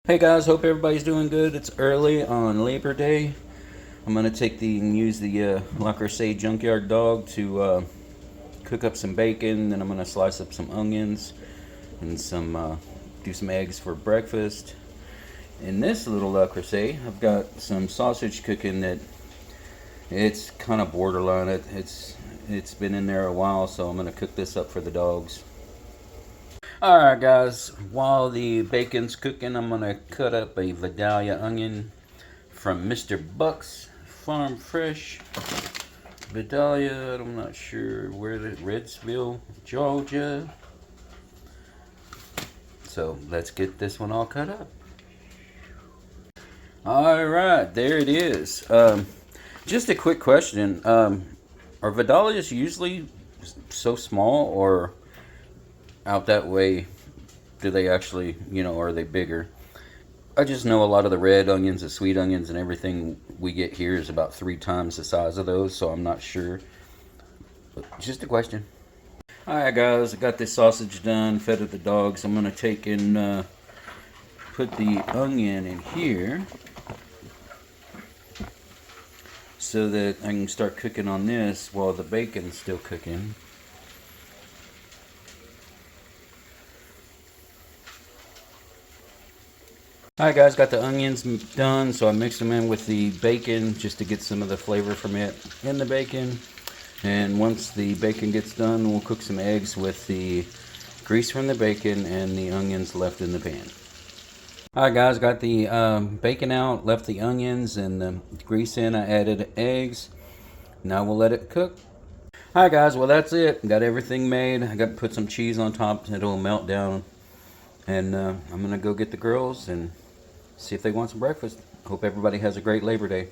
Hey guys, hope everybody's doing good. It's early on Labor Day. I'm gonna use the Le Creuset Junkyard Dog to cook up some bacon. Then I'm gonna slice up some onions and do some eggs for breakfast. In this little Le Creuset, I've got some sausage cooking that it's kind of borderline. It's been in there a while, so I'm gonna cook this up for the dogs. Alright guys, while the bacon's cooking, I'm going to cut up a Vidalia onion from Mr. Buck's Farm Fresh. Vidalia, I'm not sure where Redsville, Georgia. So let's get this one all cut up. Alright, there it is. Just a quick question. Are Vidalias usually so small, or out that way do they actually, are they bigger? I just know a lot of the red onions, the sweet onions, and everything we get here is about 3 times the size of those, so I'm not sure. But just a question. Alright guys, I got this sausage done, fed it the dogs. I'm going to take and put the onion in here so that I can start cooking on this while the bacon's still cooking. Alright guys, got the onions done, so I mixed them in with the bacon just to get some of the flavor from it in the bacon. And once the bacon gets done, we'll cook some eggs with the grease from the bacon and the onions left in the pan. Alright guys, got the bacon out, left the onions and the grease in. I added eggs. Now we'll let it cook. Alright guys, well that's it. Got everything made. I got to put some cheese on top. It'll melt down. And I'm going to go get the girls and see if they want some breakfast. Hope everybody has a great Labor Day.